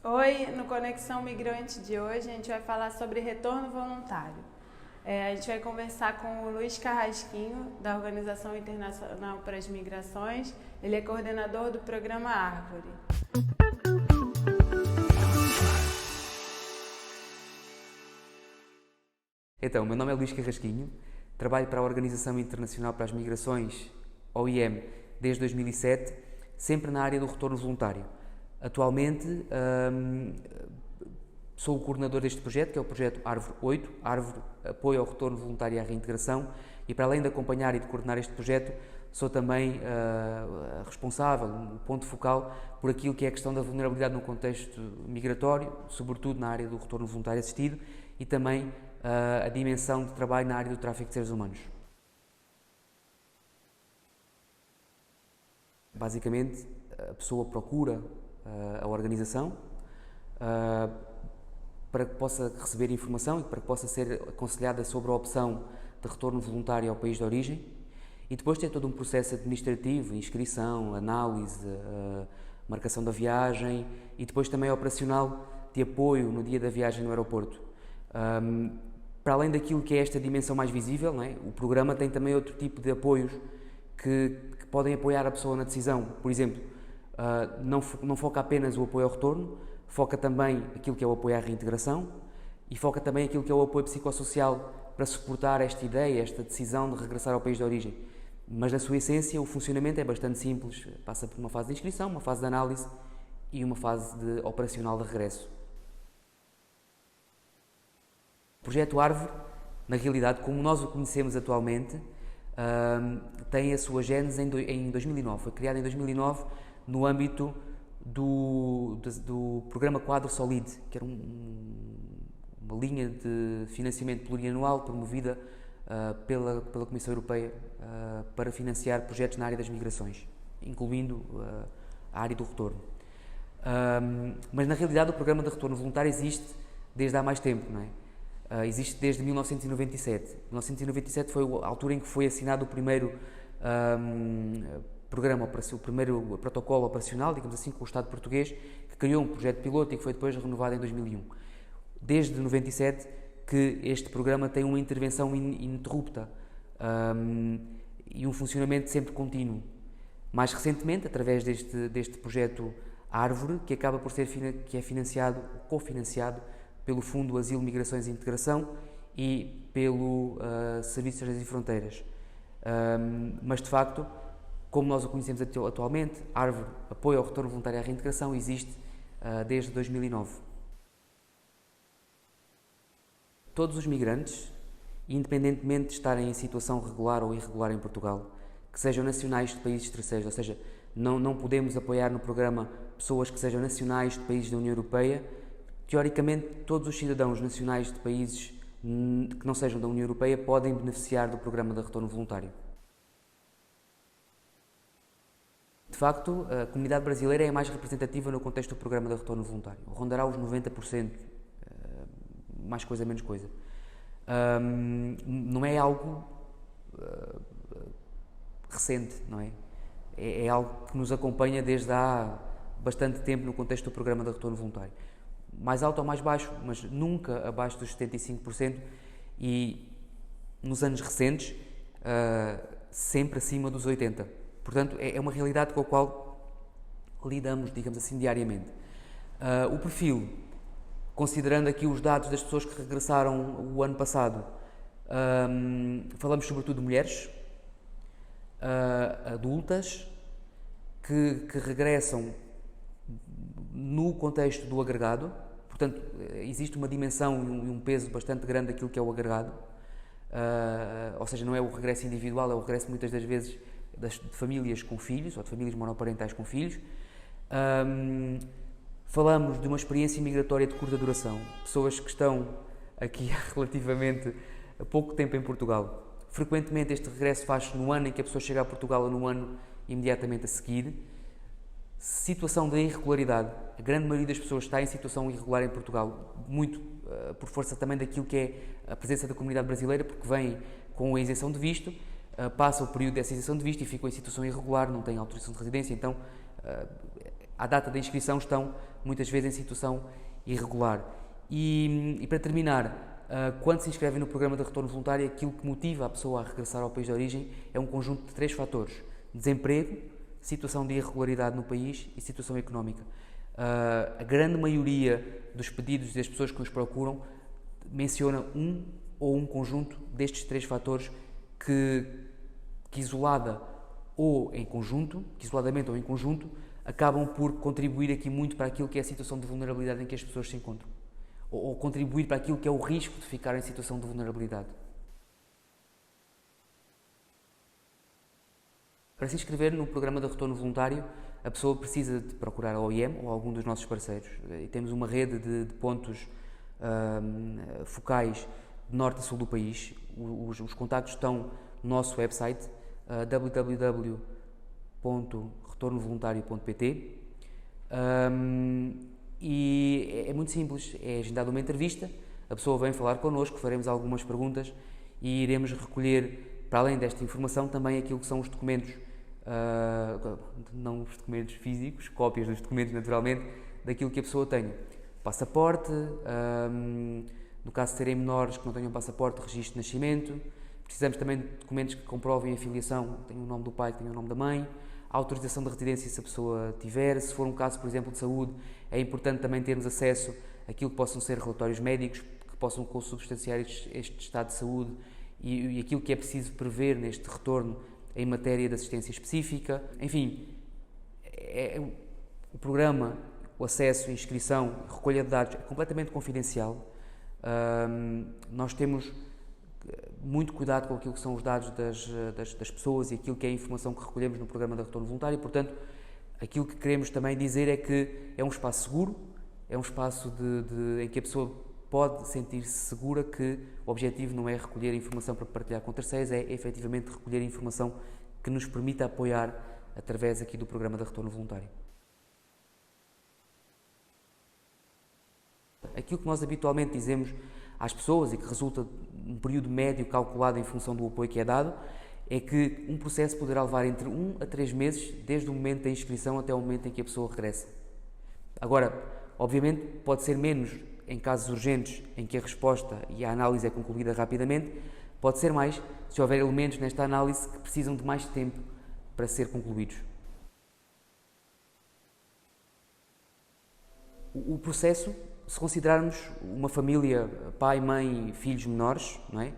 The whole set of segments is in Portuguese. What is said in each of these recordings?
Oi, no Conexão Migrante de hoje a gente vai falar sobre retorno voluntário. A gente vai conversar com o Luiz Carrasquinho, da Organização Internacional para as Migrações. Ele é coordenador do programa Árvore. Então, meu nome é Luís Carrasquinho, trabalho para a Organização Internacional para as Migrações, OIM, desde 2007, sempre na área do retorno voluntário. Atualmente sou o coordenador deste projeto, que é o projeto Árvore 8, Árvore Apoio ao Retorno Voluntário e à Reintegração, e para além de acompanhar e de coordenar este projeto, sou também responsável, o ponto focal, por aquilo que é a questão da vulnerabilidade no contexto migratório, sobretudo na área do retorno voluntário assistido, e também a dimensão de trabalho na área do tráfico de seres humanos. Basicamente, a pessoa procura a organização para que possa receber informação e para que possa ser aconselhada sobre a opção de retorno voluntário ao país de origem, e depois tem todo um processo administrativo, inscrição, análise, marcação da viagem e depois também operacional de apoio no dia da viagem no aeroporto. Para além daquilo que é esta dimensão mais visível, não é? O programa tem também outro tipo de apoios que podem apoiar a pessoa na decisão. Por exemplo, não foca apenas o apoio ao retorno, foca também aquilo que é o apoio à reintegração e foca também aquilo que é o apoio psicossocial para suportar esta ideia, esta decisão de regressar ao país de origem. Mas na sua essência o funcionamento é bastante simples, passa por uma fase de inscrição, uma fase de análise e uma fase operacional de regresso. O projeto Árvore, na realidade, como nós o conhecemos atualmente, tem a sua gênese em 2009. Foi criado em 2009 no âmbito do programa Quadro Solid, que era uma linha de financiamento plurianual promovida pela Comissão Europeia para financiar projetos na área das migrações, incluindo a área do retorno. Mas na realidade o programa de retorno voluntário existe desde há mais tempo, não é? Existe desde 1997. 1997 foi a altura em que foi assinado o primeiro programa, o primeiro protocolo operacional, digamos assim, com o Estado português, que criou um projeto piloto e que foi depois renovado em 2001. Desde 97 que este programa tem uma intervenção ininterrupta e um funcionamento sempre contínuo. Mais recentemente, através deste projeto Árvore, que acaba por ser cofinanciado pelo Fundo Asilo, Migrações e Integração e pelo Serviço de Estrangeiros e Fronteiras. Mas, de facto, como nós o conhecemos atualmente, Árvore, Apoio ao Retorno Voluntário e à Reintegração, existe desde 2009. Todos os migrantes, independentemente de estarem em situação regular ou irregular em Portugal, que sejam nacionais de países terceiros, ou seja, não podemos apoiar no programa pessoas que sejam nacionais de países da União Europeia. Teoricamente, todos os cidadãos nacionais de países que não sejam da União Europeia podem beneficiar do programa de retorno voluntário. De facto, a comunidade brasileira é a mais representativa no contexto do programa de retorno voluntário. Rondará os 90%, mais coisa, menos coisa. Não é algo recente, não é? É algo que nos acompanha desde há bastante tempo no contexto do programa de retorno voluntário. Mais alto ou mais baixo, mas nunca abaixo dos 75% e nos anos recentes sempre acima dos 80%. Portanto, é uma realidade com a qual lidamos, digamos assim, diariamente. O perfil, considerando aqui os dados das pessoas que regressaram o ano passado, falamos sobretudo de mulheres adultas que regressam no contexto do agregado. Portanto, existe uma dimensão e um peso bastante grande daquilo que é o agregado, ou seja, não é o regresso individual, é o regresso muitas das vezes de famílias com filhos, ou de famílias monoparentais com filhos. Falamos de uma experiência migratória de curta duração, pessoas que estão aqui há relativamente pouco tempo em Portugal. Frequentemente este regresso faz-se no ano em que a pessoa chega a Portugal ou no ano imediatamente a seguir. Situação de irregularidade. A grande maioria das pessoas está em situação irregular em Portugal, muito por força também daquilo que é a presença da comunidade brasileira, porque vêm com a isenção de visto, passa o período dessa isenção de visto e ficam em situação irregular, não têm autorização de residência, então à data da inscrição estão muitas vezes em situação irregular. E para terminar, quando se inscreve no programa de retorno voluntário, aquilo que motiva a pessoa a regressar ao país de origem é um conjunto de 3 fatores: desemprego, situação de irregularidade no país e situação económica. A grande maioria dos pedidos das pessoas que nos procuram menciona um ou um conjunto destes 3 fatores que isolada ou em conjunto, que isoladamente ou em conjunto, acabam por contribuir aqui muito para aquilo que é a situação de vulnerabilidade em que as pessoas se encontram, ou contribuir para aquilo que é o risco de ficar em situação de vulnerabilidade. Para se inscrever no programa de retorno voluntário, a pessoa precisa de procurar a OIM ou algum dos nossos parceiros. E temos uma rede de pontos focais de norte a sul do país. Os contactos estão no nosso website www.retornovoluntario.pt e é muito simples, é agendada uma entrevista, a pessoa vem falar connosco, faremos algumas perguntas e iremos recolher, para além desta informação, também aquilo que são os documentos, não os documentos físicos, cópias dos documentos naturalmente, daquilo que a pessoa tenha. Passaporte, no caso de serem menores que não tenham passaporte, registro de nascimento. Precisamos também de documentos que comprovem a filiação, tenham o nome do pai, tenham o nome da mãe, a autorização de residência se a pessoa tiver. Se for um caso, por exemplo, de saúde, é importante também termos acesso àquilo que possam ser relatórios médicos, que possam consubstanciar este estado de saúde e aquilo que é preciso prever neste retorno em matéria de assistência específica. Enfim, o programa, o acesso, a inscrição, a recolha de dados é completamente confidencial. Nós temos muito cuidado com aquilo que são os dados das pessoas e aquilo que é a informação que recolhemos no programa de retorno voluntário. Portanto, aquilo que queremos também dizer é que é um espaço seguro, é um espaço em que a pessoa pode sentir-se segura, que o objetivo não é recolher informação para partilhar com terceiros, é efetivamente recolher informação que nos permita apoiar através aqui do programa de retorno voluntário. Aquilo que nós habitualmente dizemos às pessoas e que resulta um período médio calculado em função do apoio que é dado, é que um processo poderá levar entre 1 a 3 meses, desde o momento da inscrição até o momento em que a pessoa regressa. Agora, obviamente, pode ser menos em casos urgentes em que a resposta e a análise é concluída rapidamente, pode ser mais se houver elementos nesta análise que precisam de mais tempo para ser concluídos. O processo, se considerarmos uma família, pai, mãe, filhos menores, não é?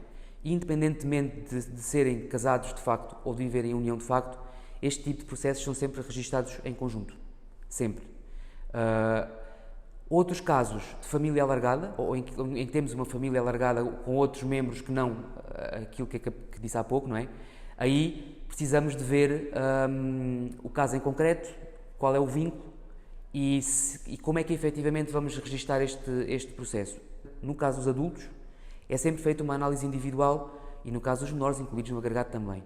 Independentemente de serem casados de facto ou de viverem em união de facto, este tipo de processos são sempre registados em conjunto, sempre. Outros casos de família alargada, ou em que temos uma família alargada com outros membros que não aquilo que disse há pouco, não é? Aí precisamos de ver o caso em concreto, qual é o vínculo, e como é que efetivamente vamos registar este processo. No caso dos adultos, é sempre feita uma análise individual e no caso dos menores, incluídos no agregado também.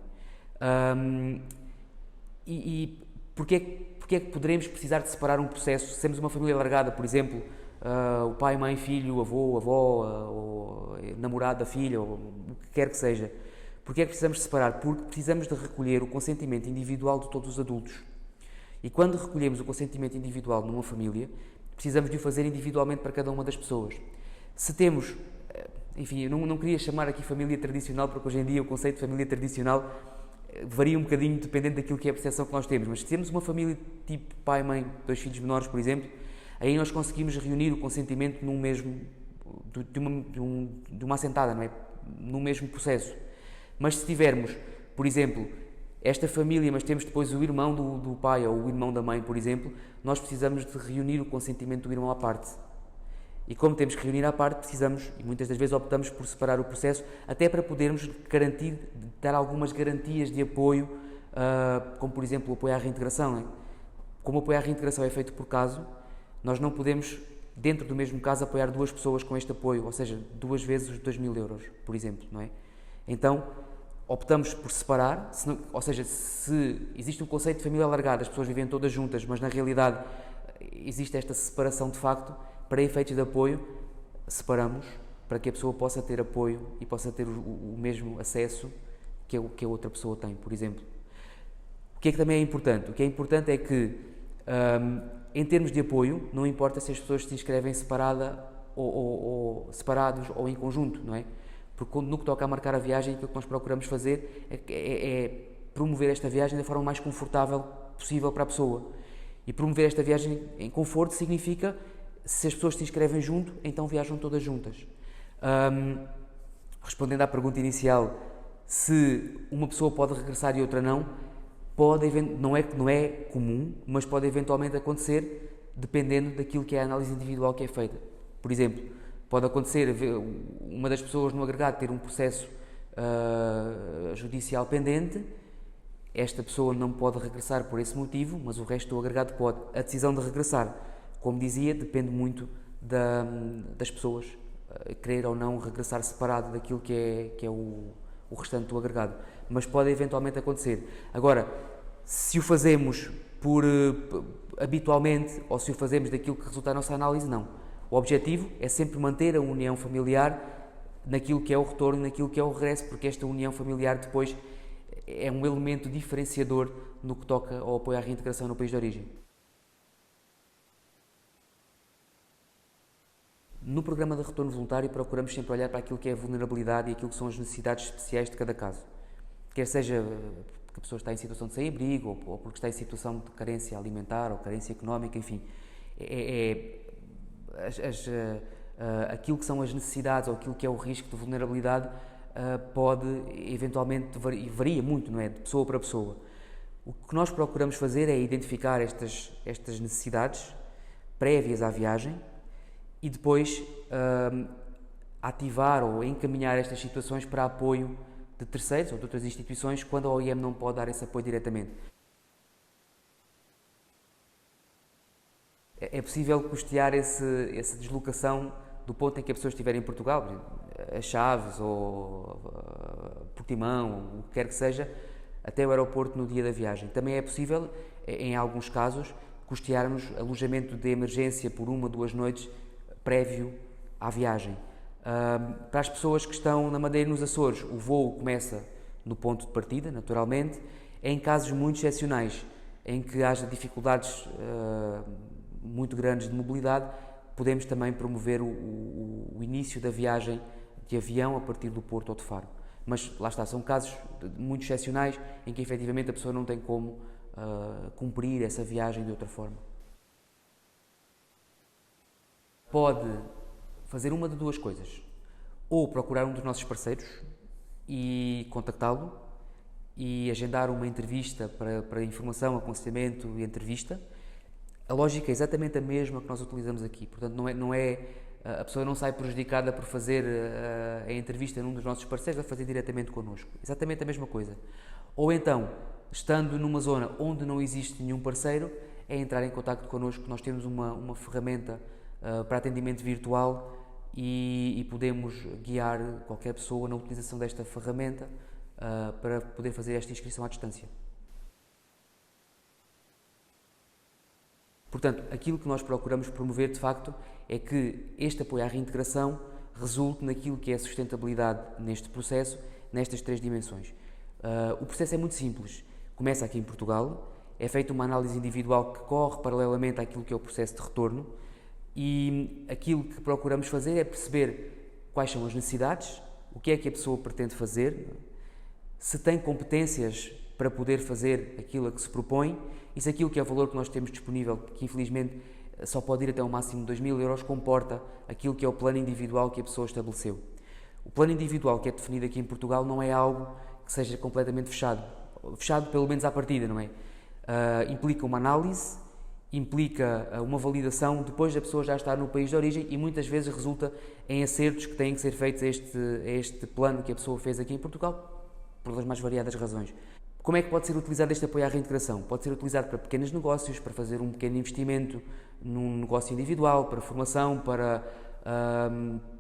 Porquê é que poderemos precisar de separar um processo? Se temos uma família alargada, por exemplo, o pai, mãe, filho, avô, avó, ou namorado da filha, ou o que quer que seja. Porquê é que precisamos separar? Porque precisamos de recolher o consentimento individual de todos os adultos. E quando recolhemos o consentimento individual numa família, precisamos de o fazer individualmente para cada uma das pessoas. Se temos, enfim, eu não queria chamar aqui família tradicional, porque hoje em dia o conceito de família tradicional varia um bocadinho dependendo daquilo que é a percepção que nós temos, mas se temos uma família tipo pai, mãe, 2 filhos menores, por exemplo, aí nós conseguimos reunir o consentimento num mesmo, de uma assentada, não é? Num mesmo processo. Mas se tivermos, por exemplo, esta família, mas temos depois o irmão do pai ou o irmão da mãe, por exemplo, nós precisamos de reunir o consentimento do irmão à parte. E como temos que reunir à parte, precisamos, e muitas das vezes optamos por separar o processo, até para podermos dar algumas garantias de apoio, como por exemplo o apoio à reintegração. Né? Como o apoio à reintegração é feito por caso, nós não podemos, dentro do mesmo caso, apoiar 2 pessoas com este apoio, ou seja, 2 vezes os 2.000 euros, por exemplo. Não é? Então, optamos por separar, ou seja, se existe um conceito de família alargada, as pessoas vivem todas juntas, mas na realidade existe esta separação de facto, para efeitos de apoio, separamos para que a pessoa possa ter apoio e possa ter o mesmo acesso que a outra pessoa tem, por exemplo. O que é que também é importante? O que é importante é que Em termos de apoio, não importa se as pessoas se inscrevem separados ou em conjunto, não é? Porque no que toca a marcar a viagem, aquilo que nós procuramos fazer é promover esta viagem da forma mais confortável possível para a pessoa. E promover esta viagem em conforto significa, se as pessoas se inscrevem junto, então viajam todas juntas. Respondendo à pergunta inicial, se uma pessoa pode regressar e outra não, não é comum, mas pode eventualmente acontecer dependendo daquilo que é a análise individual que é feita. Por exemplo, pode acontecer uma das pessoas no agregado ter um processo judicial pendente, esta pessoa não pode regressar por esse motivo, mas o resto do agregado pode. A decisão de regressar, como dizia, depende muito das pessoas querer ou não regressar separado daquilo que é o restante do agregado. Mas pode eventualmente acontecer. Agora, se o fazemos habitualmente ou se o fazemos daquilo que resulta da nossa análise, não. O objetivo é sempre manter a união familiar naquilo que é o retorno, naquilo que é o regresso, porque esta união familiar depois é um elemento diferenciador no que toca ao apoio à reintegração no país de origem. No programa de retorno voluntário procuramos sempre olhar para aquilo que é a vulnerabilidade e aquilo que são as necessidades especiais de cada caso. Quer seja porque a pessoa está em situação de sem-abrigo ou porque está em situação de carência alimentar ou carência económica, enfim. Aquilo que são as necessidades ou aquilo que é o risco de vulnerabilidade pode eventualmente, varia muito, não é? De pessoa para pessoa. O que nós procuramos fazer é identificar estas necessidades prévias à viagem e depois ativar ou encaminhar estas situações para apoio de terceiros ou de outras instituições quando a OIM não pode dar esse apoio diretamente. É possível custear essa deslocação do ponto em que a pessoa estiver em Portugal, a Chaves ou Portimão, o que quer que seja, até o aeroporto no dia da viagem. Também é possível, em alguns casos, custearmos alojamento de emergência por 1 ou 2 noites prévio à viagem. Para as pessoas que estão na Madeira e nos Açores, o voo começa no ponto de partida, naturalmente. Em casos muito excepcionais, em que haja dificuldades muito grandes de mobilidade, podemos também promover o início da viagem de avião a partir do Porto ou de Faro. Mas lá está, são casos muito excepcionais em que efetivamente a pessoa não tem como cumprir essa viagem de outra forma. Pode fazer uma de duas coisas, ou procurar um dos nossos parceiros e contactá-lo e agendar uma entrevista para informação, aconselhamento e entrevista. A lógica é exatamente a mesma que nós utilizamos aqui, portanto a pessoa não sai prejudicada por fazer a entrevista num dos nossos parceiros a fazer diretamente connosco, exatamente a mesma coisa. Ou então, estando numa zona onde não existe nenhum parceiro, é entrar em contacto connosco. Nós temos uma ferramenta para atendimento virtual e podemos guiar qualquer pessoa na utilização desta ferramenta para poder fazer esta inscrição à distância. Portanto, aquilo que nós procuramos promover, de facto, é que este apoio à reintegração resulte naquilo que é a sustentabilidade neste processo, nestas 3 dimensões. O processo é muito simples. Começa aqui em Portugal, é feita uma análise individual que corre paralelamente àquilo que é o processo de retorno e aquilo que procuramos fazer é perceber quais são as necessidades, o que é que a pessoa pretende fazer, se tem competências para poder fazer aquilo a que se propõe e se aquilo que é o valor que nós temos disponível, que infelizmente só pode ir até um máximo de 2.000 euros, comporta aquilo que é o plano individual que a pessoa estabeleceu. O plano individual que é definido aqui em Portugal não é algo que seja completamente fechado pelo menos à partida, não é? Implica uma análise, implica uma validação depois da pessoa já estar no país de origem e muitas vezes resulta em acertos que têm que ser feitos a este plano que a pessoa fez aqui em Portugal, por as mais variadas razões. Como é que pode ser utilizado este apoio à reintegração? Pode ser utilizado para pequenos negócios, para fazer um pequeno investimento num negócio individual, para formação,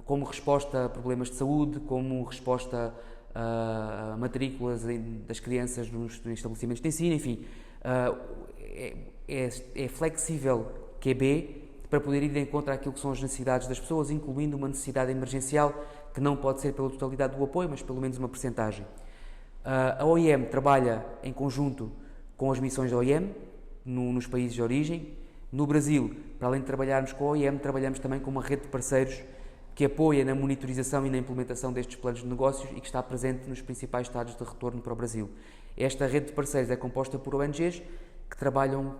como resposta a problemas de saúde, como resposta a matrículas das crianças nos estabelecimentos de ensino, enfim. É flexível QB para poder ir de encontro àquilo que são as necessidades das pessoas, incluindo uma necessidade emergencial que não pode ser pela totalidade do apoio, mas pelo menos uma percentagem. A OIM trabalha em conjunto com as missões da OIM nos países de origem, No Brasil, para além de trabalharmos com a OIM, trabalhamos também com uma rede de parceiros que apoia na monitorização e na implementação destes planos de negócios e que está presente nos principais estados de retorno para o Brasil. Esta rede de parceiros é composta por ONGs que trabalham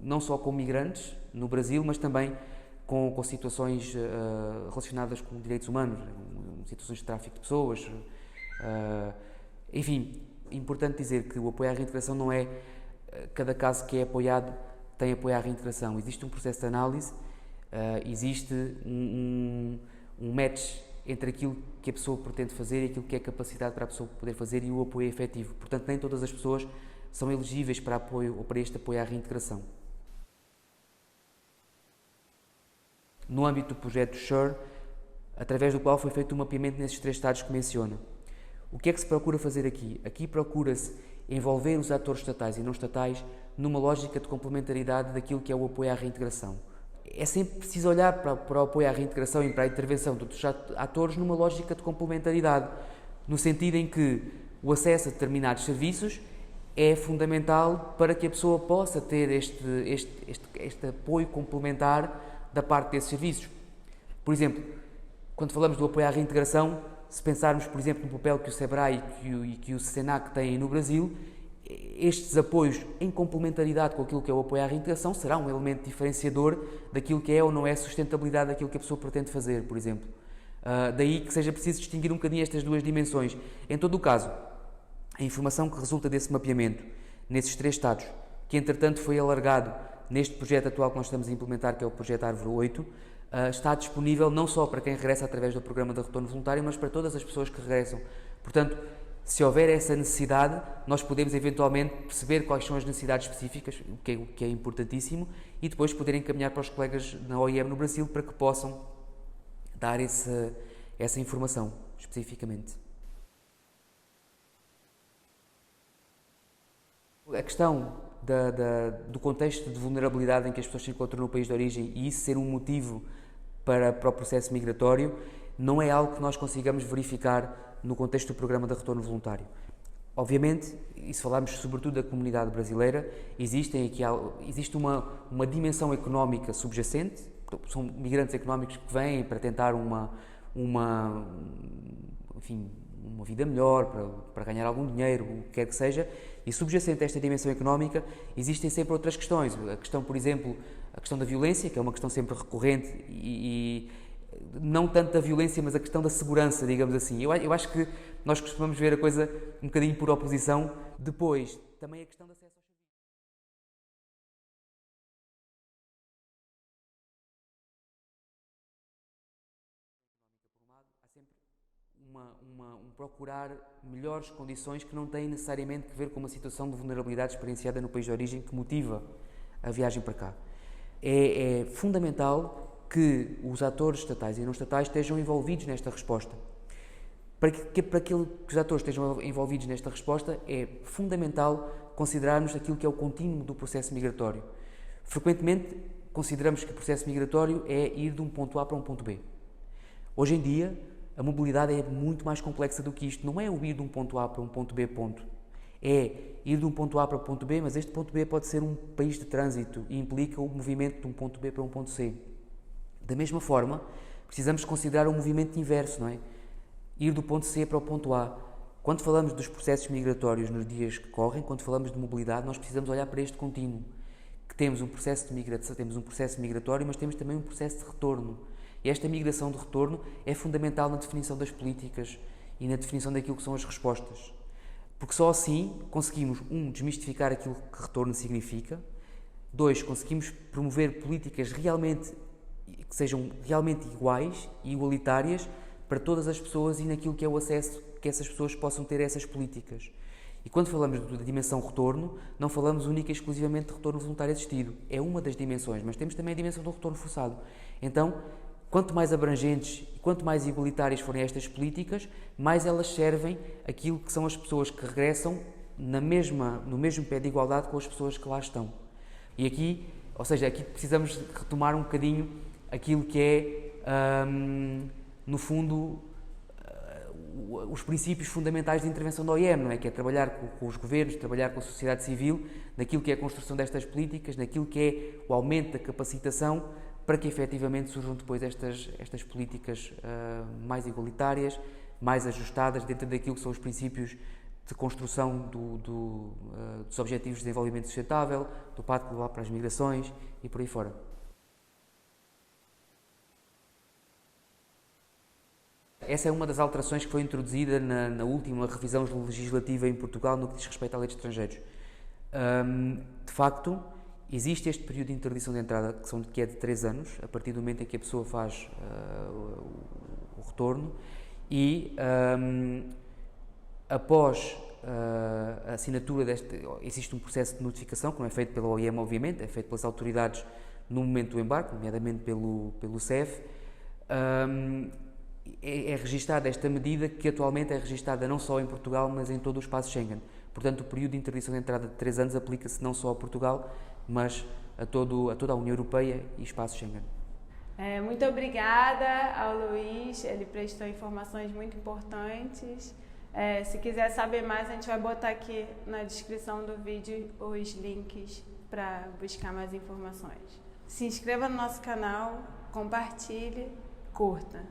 não só com migrantes no Brasil, mas também com situações relacionadas com direitos humanos, situações de tráfico de pessoas. Enfim, é importante dizer que o apoio à reintegração não é cada caso que é apoiado tem apoio à reintegração. Existe um processo de análise, existe um match entre aquilo que a pessoa pretende fazer e aquilo que é capacidade para a pessoa poder fazer e o apoio efetivo. Portanto, nem todas as pessoas são elegíveis para apoio ou para este apoio à reintegração. No âmbito do projeto SURE, através do qual foi feito um mapeamento nesses 3 estados que menciona. O que é que se procura fazer aqui? Aqui procura-se envolver os atores estatais e não estatais numa lógica de complementaridade daquilo que é o apoio à reintegração. É sempre preciso olhar para o apoio à reintegração e para a intervenção de outros atores numa lógica de complementaridade, no sentido em que o acesso a determinados serviços é fundamental para que a pessoa possa ter este apoio complementar da parte desses serviços. Por exemplo, quando falamos do apoio à reintegração, se pensarmos, por exemplo, no papel que o SEBRAE e que o SENAC têm no Brasil, estes apoios em complementaridade com aquilo que é o apoio à reintegração será um elemento diferenciador daquilo que é ou não é a sustentabilidade daquilo que a pessoa pretende fazer, por exemplo. Daí que seja preciso distinguir um bocadinho estas 2 dimensões. Em todo o caso, a informação que resulta desse mapeamento, nesses 3 estados, que entretanto foi alargado neste projeto atual que nós estamos a implementar, que é o projeto Árvore 8, está disponível não só para quem regressa através do programa de retorno voluntário, mas para todas as pessoas que regressam. Portanto, se houver essa necessidade, nós podemos eventualmente perceber quais são as necessidades específicas, o que é importantíssimo, e depois poder encaminhar para os colegas na OIM no Brasil para que possam dar essa informação, especificamente. A questão do contexto de vulnerabilidade em que as pessoas se encontram no país de origem e isso ser um motivo para o processo migratório não é algo que nós consigamos verificar no contexto do programa de retorno voluntário. Obviamente, e se falarmos sobretudo da comunidade brasileira, existe uma dimensão económica subjacente, são migrantes económicos que vêm para tentar uma vida melhor, para ganhar algum dinheiro, o que quer que seja, e subjacente a esta dimensão económica existem sempre outras questões. A questão, por exemplo, a questão da violência, que é uma questão sempre recorrente e não tanto da violência, mas a questão da segurança, digamos assim. Eu acho que nós costumamos ver a coisa um bocadinho por oposição. Depois, também a questão de acesso aos serviços. Por um lado, há sempre um procurar melhores condições que não têm necessariamente que ver com uma situação de vulnerabilidade experienciada no país de origem que motiva a viagem para cá. É fundamental que os atores estatais e não estatais estejam envolvidos nesta resposta. Para que os atores estejam envolvidos nesta resposta, é fundamental considerarmos aquilo que é o contínuo do processo migratório. Frequentemente, consideramos que o processo migratório é ir de um ponto A para um ponto B. Hoje em dia, a mobilidade é muito mais complexa do que isto. Não é o ir de um ponto A para um ponto B, ponto. É ir de um ponto A para um ponto B, mas este ponto B pode ser um país de trânsito e implica o movimento de um ponto B para um ponto C. Da mesma forma, precisamos considerar o movimento inverso, não é? Ir do ponto C para o ponto A. Quando falamos dos processos migratórios nos dias que correm, quando falamos de mobilidade, nós precisamos olhar para este contínuo. Que temos um processo de migração, temos um processo migratório, mas temos também um processo de retorno. E esta migração de retorno é fundamental na definição das políticas e na definição daquilo que são as respostas. Porque só assim conseguimos, desmistificar aquilo que retorno significa, 2, conseguimos promover políticas que sejam realmente iguais e igualitárias para todas as pessoas e naquilo que é o acesso que essas pessoas possam ter a essas políticas. E quando falamos da dimensão retorno, não falamos única e exclusivamente de retorno voluntário assistido. É uma das dimensões, mas temos também a dimensão do retorno forçado. Então, quanto mais abrangentes e quanto mais igualitárias forem estas políticas, mais elas servem aquilo que são as pessoas que regressam no mesmo pé de igualdade com as pessoas que lá estão. E aqui, ou seja, aqui precisamos retomar um bocadinho aquilo que é, no fundo, os princípios fundamentais de intervenção da OIM, não é? Que é trabalhar com os governos, trabalhar com a sociedade civil, naquilo que é a construção destas políticas, naquilo que é o aumento da capacitação, para que efetivamente surjam depois estas políticas mais igualitárias, mais ajustadas dentro daquilo que são os princípios de construção dos Objetivos de Desenvolvimento Sustentável, do Pacto Global para as Migrações e por aí fora. Essa é uma das alterações que foi introduzida na última revisão legislativa em Portugal no que diz respeito à lei de estrangeiros. De facto, existe este período de interdição de entrada, que é de 3 anos, a partir do momento em que a pessoa faz o retorno, e após a assinatura existe um processo de notificação, que não é feito pela OIM, obviamente, é feito pelas autoridades no momento do embarque, nomeadamente pelo CEF. É registada esta medida, que atualmente é registada não só em Portugal, mas em todo o espaço Schengen. Portanto, o período de interdição de entrada de 3 anos aplica-se não só a Portugal, mas a toda a União Europeia e espaço Schengen. Muito obrigada ao Luís, ele prestou informações muito importantes. Se quiser saber mais, a gente vai botar aqui na descrição do vídeo os links para buscar mais informações. Se inscreva no nosso canal, compartilhe, curta.